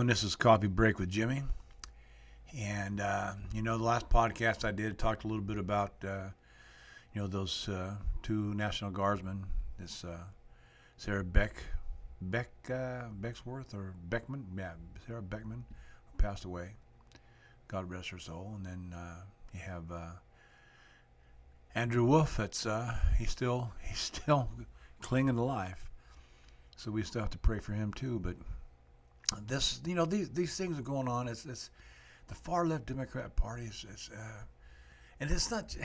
This is Coffee Break with Jimmy. And, the last podcast I did talked a little bit about, those two National Guardsmen, this Sarah Becksworth or Beckman, yeah, Sarah Beckman, who passed away. God rest her soul. And then you have Andrew Wolf. That's he's still clinging to life. So we still have to pray for him too. But these things are going on. It's the far left Democrat Party and it's not.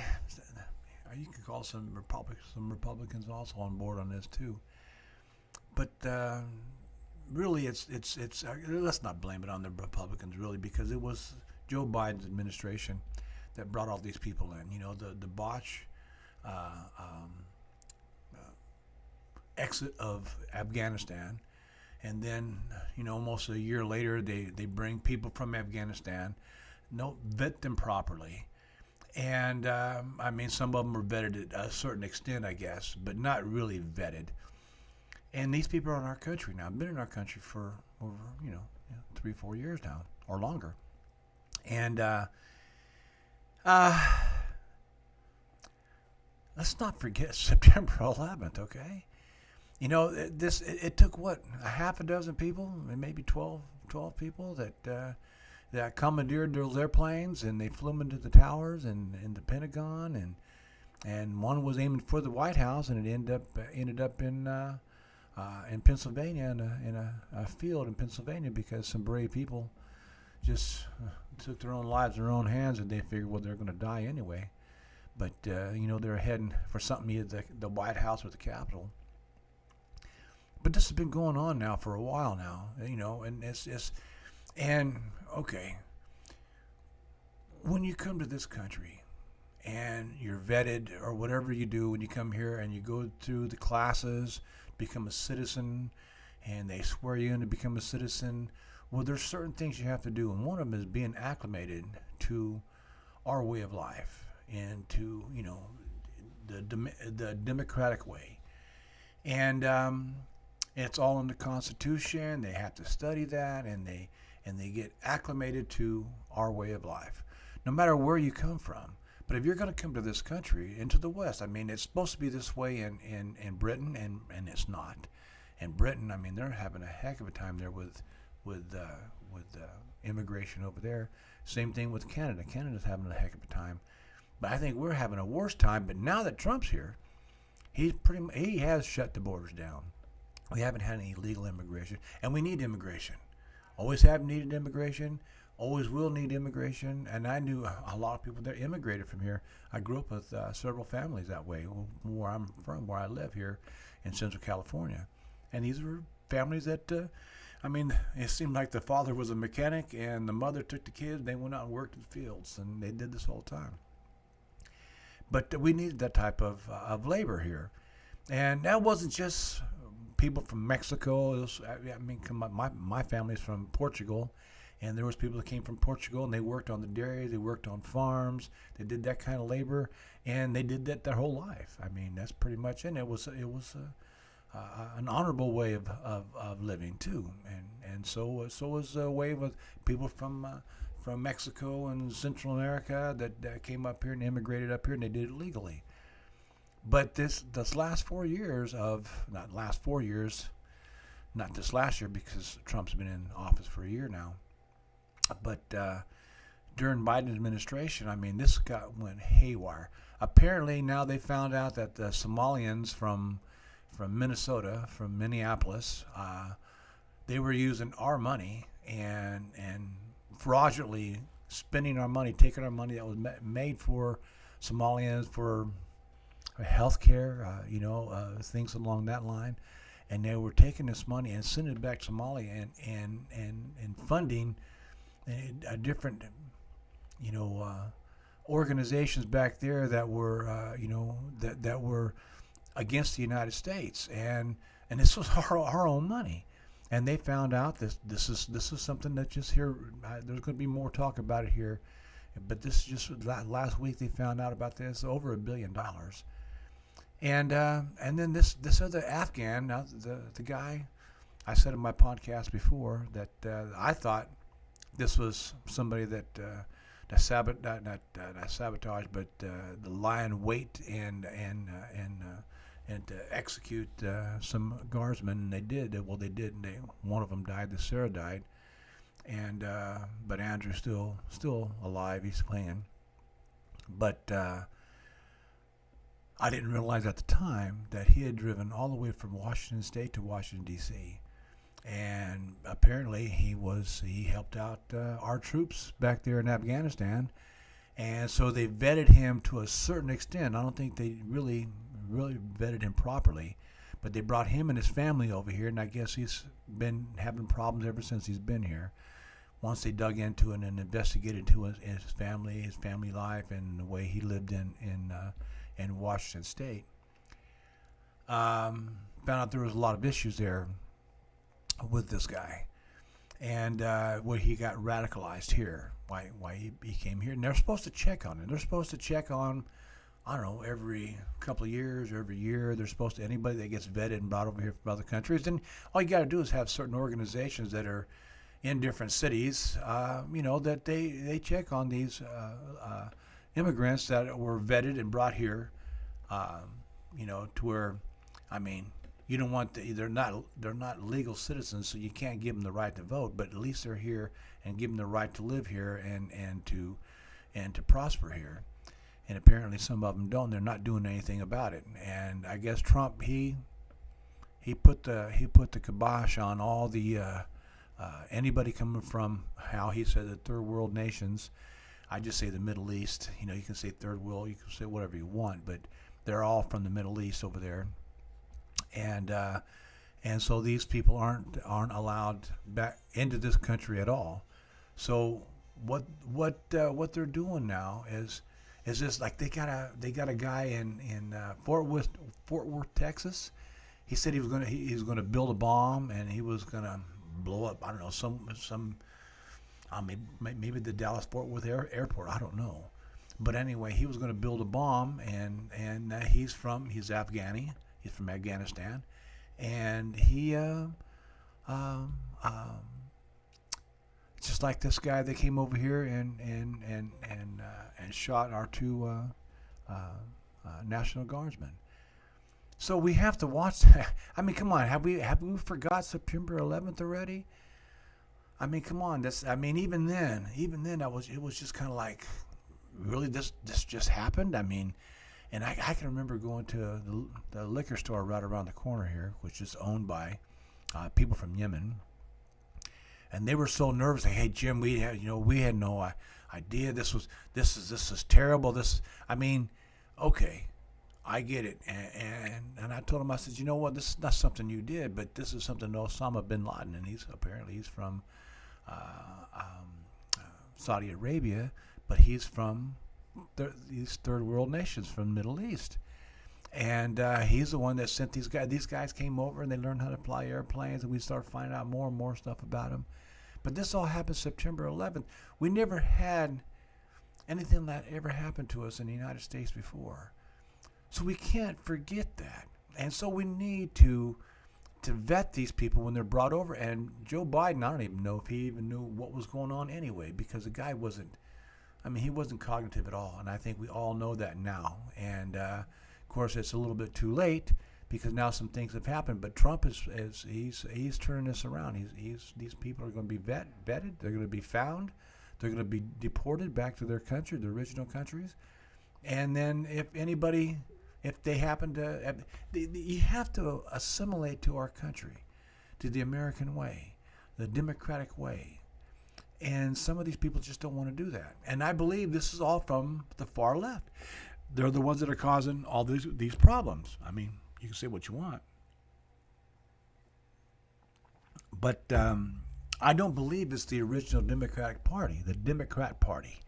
You can call some Republicans also on board on this too. But really, it's let's not blame it on the Republicans really, because it was Joe Biden's administration that brought all these people in. The botch exit of Afghanistan. And then, almost a year later, they bring people from Afghanistan, vet them properly. And, some of them are vetted at a certain extent, I guess, but not really vetted. And these people are in our country now. Been in our country for over, 3-4 years now, or longer. And let's not forget September 11th, okay? It took a half a dozen people, maybe 12 people that commandeered those airplanes, and they flew them into the towers and in the Pentagon, and one was aiming for the White House, and it ended up in Pennsylvania, in a field in Pennsylvania, because some brave people just took their own lives in their own hands, and they figured, well, they're going to die anyway. But they're heading for something, either the White House or the Capitol. But this has been going on now for a while now, and okay, when you come to this country and you're vetted or whatever you do when you come here and you go through the classes, become a citizen, and they swear you in to become a citizen, well, there's certain things you have to do, and one of them is being acclimated to our way of life and to, the democratic way. And it's all in the Constitution. They have to study that, and they get acclimated to our way of life, no matter where you come from. But if you're going to come to this country, into the West, it's supposed to be this way in Britain, and it's not. In Britain, they're having a heck of a time there with immigration over there. Same thing with Canada. Canada's having a heck of a time. But I think we're having a worse time. But now that Trump's here, he has shut the borders down. We haven't had any illegal immigration, and we need immigration. Always have needed immigration, always will need immigration, and I knew a lot of people that immigrated from here. I grew up with several families that way, where I'm from, where I live here in Central California. And these were families that, it seemed like the father was a mechanic, and the mother took the kids, they went out and worked in the fields, and they did this all the time. But we needed that type of labor here. And that wasn't just people from Mexico. My family's from Portugal, and there was people that came from Portugal, and they worked on the dairy, they worked on farms, they did that kind of labor, and they did that their whole life. That's pretty much it. And it was an honorable way of living too, and so was a way with people from Mexico and Central America that came up here and immigrated up here, and they did it legally. But this last 4 years not this last year, because Trump's been in office for a year now, but during Biden's administration, this went haywire. Apparently now they found out that the Somalians from Minnesota, from Minneapolis, they were using our money and fraudulently spending our money, taking our money that was made for Somalians, for health care, things along that line. And they were taking this money and sending it back to Somalia and funding different, organizations back there that were, that were against the United States. And this was our own money. And they found out this is something that just here, there's going to be more talk about it here. But this is just last week they found out about this, over $1 billion. And then this other Afghan, now the guy, I said in my podcast before that I thought this was somebody that sabotage, but the lie in wait and to execute some guardsmen. And they did. Well, they did. And one of them died. The Sarah died, and but Andrew's still alive. He's clinging. But I didn't realize at the time that he had driven all the way from Washington State to Washington D.C. And apparently he helped out our troops back there in Afghanistan, and so they vetted him to a certain extent. I don't think they really vetted him properly, but they brought him and his family over here, and I guess he's been having problems ever since he's been here. Once they dug into it and investigated into his family life, and the way he lived in Washington State, found out there was a lot of issues there with this guy, and where he got radicalized here, why he came here. And they're supposed to check on him. They're supposed to check on, I don't know, every couple of years or every year. They're supposed to, anybody that gets vetted and brought over here from other countries, then all you got to do is have certain organizations that are in different cities, that they check on these immigrants that were vetted and brought here, to where, I mean, you don't want they're not legal citizens, so you can't give them the right to vote. But at least they're here, and give them the right to live here and to prosper here. And apparently some of them don't. They're not doing anything about it. And I guess Trump he put the kibosh on all the anybody coming from, how he said, the third world nations. I just say the Middle East. You can say third world, you can say whatever you want, but they're all from the Middle East over there. And so these people aren't allowed back into this country at all. So what they're doing now is just like they got a guy in Fort Worth, Texas. He said he was gonna build a bomb, and he was gonna blow up, I don't know, some maybe the Dallas Fort Worth airport, I don't know. But anyway, he was going to build a bomb, and he's Afghani. He's from Afghanistan, and he just like this guy that came over here and shot our two National Guardsmen. So we have to watch that. I mean, come on, have we forgot September 11th already? I mean, come on. Even then, it was just kind of like, really, this just happened. I mean. And I can remember going to the liquor store right around the corner here, which is owned by people from Yemen, and they were so nervous. Like, hey, Jim, we had no idea this is terrible. Okay, I get it. And I told him, I said, you know what, this is not something you did, but this is something Osama bin Laden, and he's from Saudi Arabia, but he's from these third world nations from the Middle East, and he's the one that sent these guys. These guys came over and they learned how to fly airplanes, and we started finding out more and more stuff about them. But this all happened September 11th. We never had anything that ever happened to us in the United States before, so we can't forget that. And so we need to vet these people when they're brought over. And Joe Biden, I don't even know if he even knew what was going on anyway, because the guy he wasn't cognitive at all, and I think we all know that now. And of course, it's a little bit too late, because now some things have happened. But Trump he's turning this around. These people are going to be vetted. They're going to be found. They're going to be deported back to their country, their original countries. And then if they happen to, you have to assimilate to our country, to the American way, the democratic way. And some of these people just don't want to do that. And I believe this is all from the far left. They're the ones that are causing all these problems. I mean, you can say what you want. But I don't believe it's the original Democratic Party, the Democrat Party.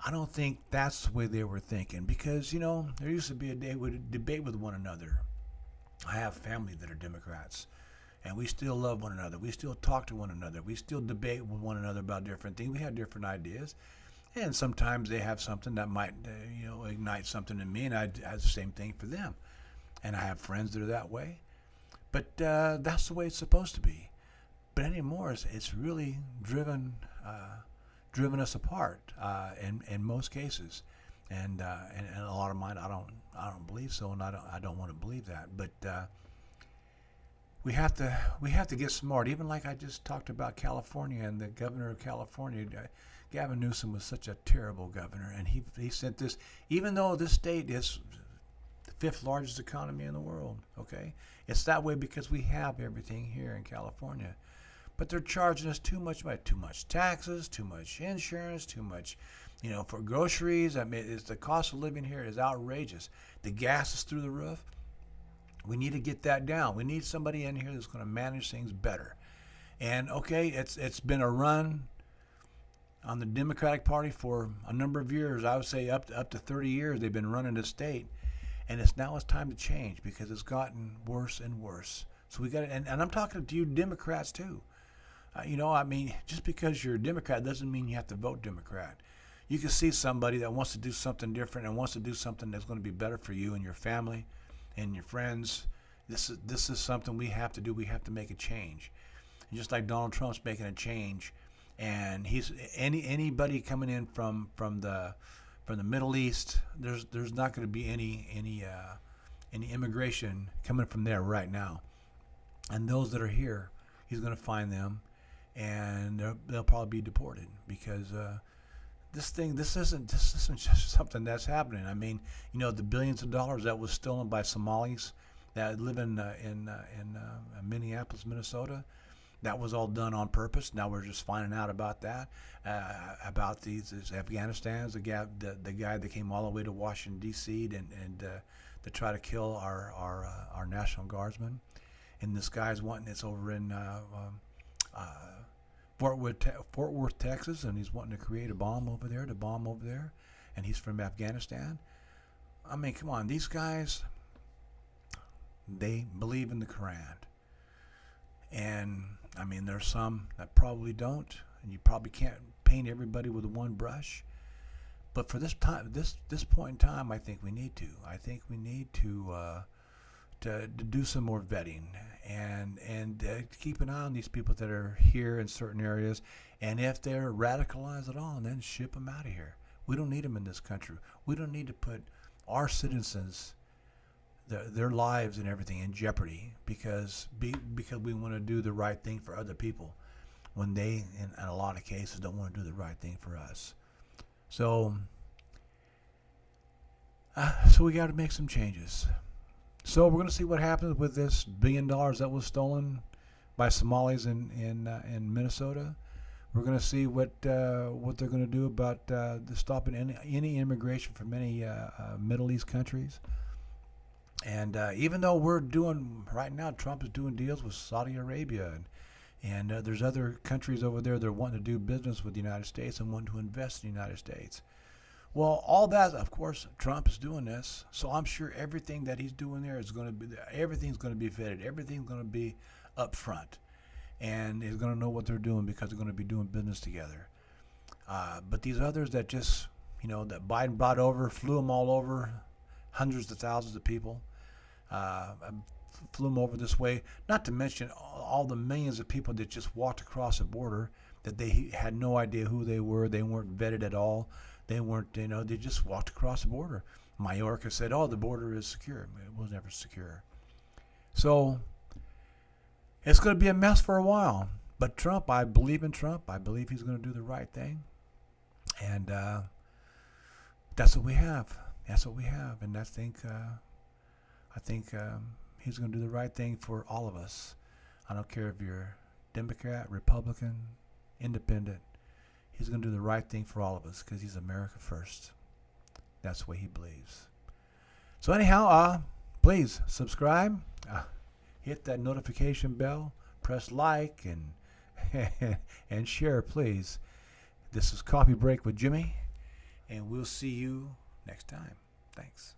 I don't think that's the way they were thinking. Because, there used to be a day we would debate with one another. I have family that are Democrats. And we still love one another. We still talk to one another. We still debate with one another about different things. We have different ideas. And sometimes they have something that might, ignite something in me, and I have the same thing for them. And I have friends that are that way. But that's the way it's supposed to be. But anymore, it's really driven us apart in most cases, and a lot of mine I don't believe so, and I don't want to believe that. But we have to get smart. Even like I just talked about California and the governor of California, Gavin Newsom was such a terrible governor, and he sent this, even though this state is the fifth largest economy in the world. Okay, it's that way because we have everything here in California. But they're charging us too much taxes, too much insurance, too much, for groceries. I mean, the cost of living here is outrageous. The gas is through the roof. We need to get that down. We need somebody in here that's going to manage things better. And okay, it's been a run on the Democratic Party for a number of years. I would say up to 30 years they've been running the state, and it's time to change because it's gotten worse and worse. So we got to, and I'm talking to you Democrats too. Just because you're a Democrat doesn't mean you have to vote Democrat. You can see somebody that wants to do something different and wants to do something that's going to be better for you and your family and your friends. This is something we have to do. We have to make a change. And just like Donald Trump's making a change, and he's anybody coming in from the Middle East, there's not going to be any immigration coming from there right now. And those that are here, he's going to find them, and they'll probably be deported because this isn't just something that's happening. I mean, the billions of dollars that was stolen by Somalis that live in Minneapolis, Minnesota, that was all done on purpose. Now we're just finding out about that, about these Afghanistan, the guy that came all the way to Washington D.C. and to try to kill our National Guardsmen. And this guy's it's over in Fort Worth, Texas, and he's wanting to create a bomb over there, and he's from Afghanistan. I mean, come on, these guys, they believe in the Quran. And, I mean, there's some that probably don't, and you probably can't paint everybody with one brush. But for this point in time, I think we need to. I think we need to do some more vetting and keep an eye on these people that are here in certain areas, and if they're radicalized at all, then ship them out of here. We don't need them in this country. We don't need to put our citizens, their lives and everything in jeopardy because we want to do the right thing for other people when they, in a lot of cases, don't want to do the right thing for us. So we got to make some changes. So we're going to see what happens with this $1 billion that was stolen by Somalis in Minnesota. We're going to see what they're going to do about stopping any immigration from any Middle East countries. And even though we're doing right now, Trump is doing deals with Saudi Arabia, and there's other countries over there that are wanting to do business with the United States and want to invest in the United States. Well, all that, of course, Trump is doing this, so I'm sure everything that he's doing there everything's going to be vetted, everything's going to be up front, and he's going to know what they're doing because they're going to be doing business together. But these others that just, that Biden brought over, flew them all over, hundreds of thousands of people, flew them over this way, not to mention all the millions of people that just walked across the border that they had no idea who they weren't vetted at all. They weren't, they just walked across the border. Mayorkas said, the border is secure. It was never secure. So it's going to be a mess for a while. But Trump, I believe in Trump. I believe he's going to do the right thing. And that's what we have. That's what we have. And I think he's going to do the right thing for all of us. I don't care if you're Democrat, Republican, Independent. He's going to do the right thing for all of us because he's America first. That's the way he believes. So anyhow, please subscribe, hit that notification bell, press like, and share, please. This is Coffee Break with Jimmy, and we'll see you next time. Thanks.